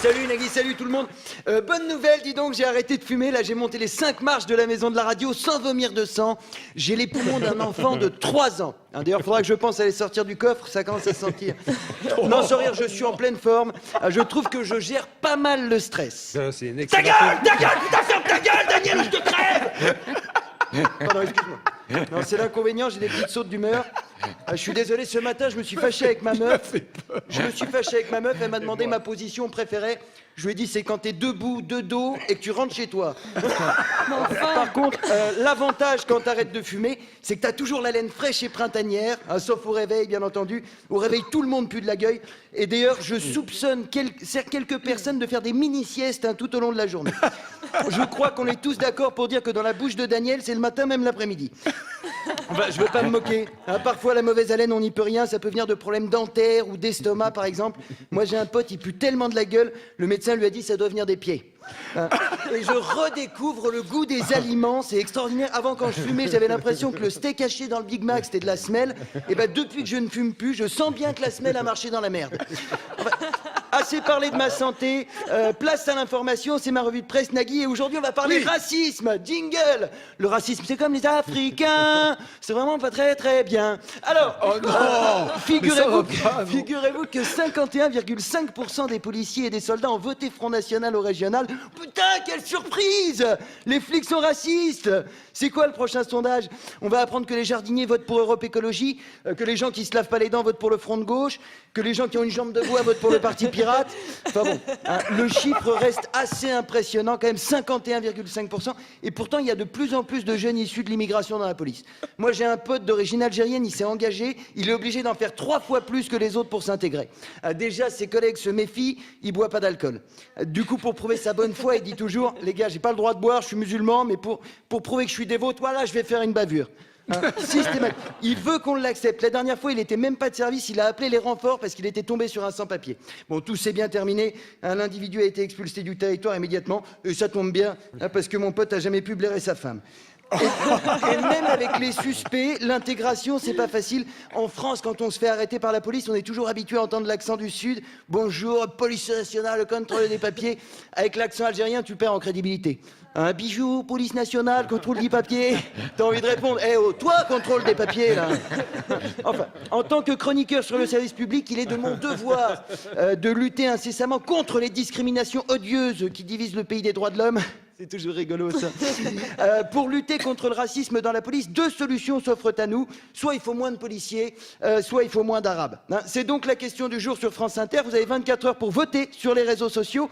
Salut Nagui, salut tout le monde. Bonne nouvelle, dis donc, j'ai arrêté de fumer. Là, j'ai monté les 5 marches de la maison de la radio sans vomir de sang. J'ai les poumons d'un enfant de 3 ans. D'ailleurs, il faudra que je pense à les sortir du coffre, ça commence à se sentir. Non, sans rire, je suis en pleine forme. Je trouve que je gère pas mal le stress. C'est une Ta excellente... gueule, putain, ferme ta gueule, Daniel, ou je te crève. Pardon, excuse-moi. Non, c'est l'inconvénient, j'ai des petites sautes d'humeur. Je suis désolé, ce matin, je me suis fâché avec ma meuf. Elle m'a demandé ma position préférée. Je lui ai dit, c'est quand t'es debout, de dos, et que tu rentres chez toi. Par contre, l'avantage quand t'arrêtes de fumer, c'est que t'as toujours la laine fraîche et printanière, hein, sauf au réveil, bien entendu. Au réveil, tout le monde pue de la gueule. Et d'ailleurs, je soupçonne quelques personnes de faire des mini-siestes hein, tout au long de la journée. Je crois qu'on est tous d'accord pour dire que dans la bouche de Daniel, c'est le matin, même l'après-midi. Enfin, je veux pas me moquer. Hein, parfois, la mauvaise haleine, on n'y peut rien. Ça peut venir de problèmes dentaires ou d'estomac, par exemple. Moi, j'ai un pote, il pue tellement de la gueule, le médecin lui a dit ça doit venir des pieds. Hein, et je redécouvre le goût des aliments, c'est extraordinaire. Avant, quand je fumais, j'avais l'impression que le steak haché dans le Big Mac, c'était de la semelle. Et ben, depuis que je ne fume plus, je sens bien que la semelle a marché dans la merde. Enfin, assez parlé de ma santé, place à l'information, c'est ma revue de presse Nagui et aujourd'hui on va parler racisme, jingle. Le racisme c'est comme les Africains, c'est vraiment pas très très bien. Alors, figurez-vous que 51,5% des policiers et des soldats ont voté Front National au régional. Putain, quelle surprise! Les flics sont racistes. C'est quoi le prochain sondage? On va apprendre que les jardiniers votent pour Europe Écologie, que les gens qui se lavent pas les dents votent pour le Front de gauche, que les gens qui ont une jambe de bois votent pour le Parti pirate. Enfin bon, hein, le chiffre reste assez impressionnant, quand même 51,5%. Et pourtant, il y a de plus en plus de jeunes issus de l'immigration dans la police. Moi, j'ai un pote d'origine algérienne, il s'est engagé, il est obligé d'en faire 3 fois plus que les autres pour s'intégrer. Déjà, ses collègues se méfient, il boit pas d'alcool. Du coup, pour prouver sa bonne foi, il dit toujours, les gars, j'ai pas le droit de boire, je suis musulman, mais pour prouver que je suis dévot, voilà, je vais faire une bavure. Hein, systématique. Il veut qu'on l'accepte. La dernière fois, il était même pas de service, il a appelé les renforts parce qu'il était tombé sur un sans-papier. Bon, tout s'est bien terminé. L'individu a été expulsé du territoire immédiatement. Et ça tombe bien, hein, parce que mon pote a jamais pu blairer sa femme. Et même avec les suspects, l'intégration, c'est pas facile. En France, quand on se fait arrêter par la police, on est toujours habitué à entendre l'accent du Sud. Bonjour, police nationale, contrôle des papiers. Avec l'accent algérien, tu perds en crédibilité. Un bijou, police nationale, contrôle des papiers. T'as envie de répondre, eh oh, toi, contrôle des papiers, là. Enfin, en tant que chroniqueur sur le service public, il est de mon devoir de lutter incessamment contre les discriminations odieuses qui divisent le pays des droits de l'homme. C'est toujours rigolo, ça. Pour lutter contre le racisme dans la police, 2 solutions s'offrent à nous. Soit il faut moins de policiers, soit il faut moins d'arabes. Hein, c'est donc la question du jour sur France Inter. Vous avez 24 heures pour voter sur les réseaux sociaux.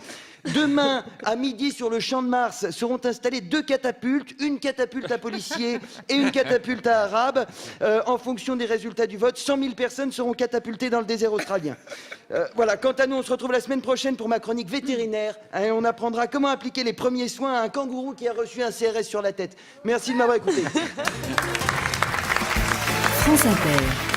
Demain, à midi, sur le Champ de Mars, seront installées 2 catapultes. Une catapulte à policiers et une catapulte à arabes. En fonction des résultats du vote, 100 000 personnes seront catapultées dans le désert australien. Voilà, quant à nous, on se retrouve la semaine prochaine pour ma chronique vétérinaire. Hein, et on apprendra comment appliquer les premiers soins à un kangourou qui a reçu un CRS sur la tête. Merci de m'avoir écouté. France Inter.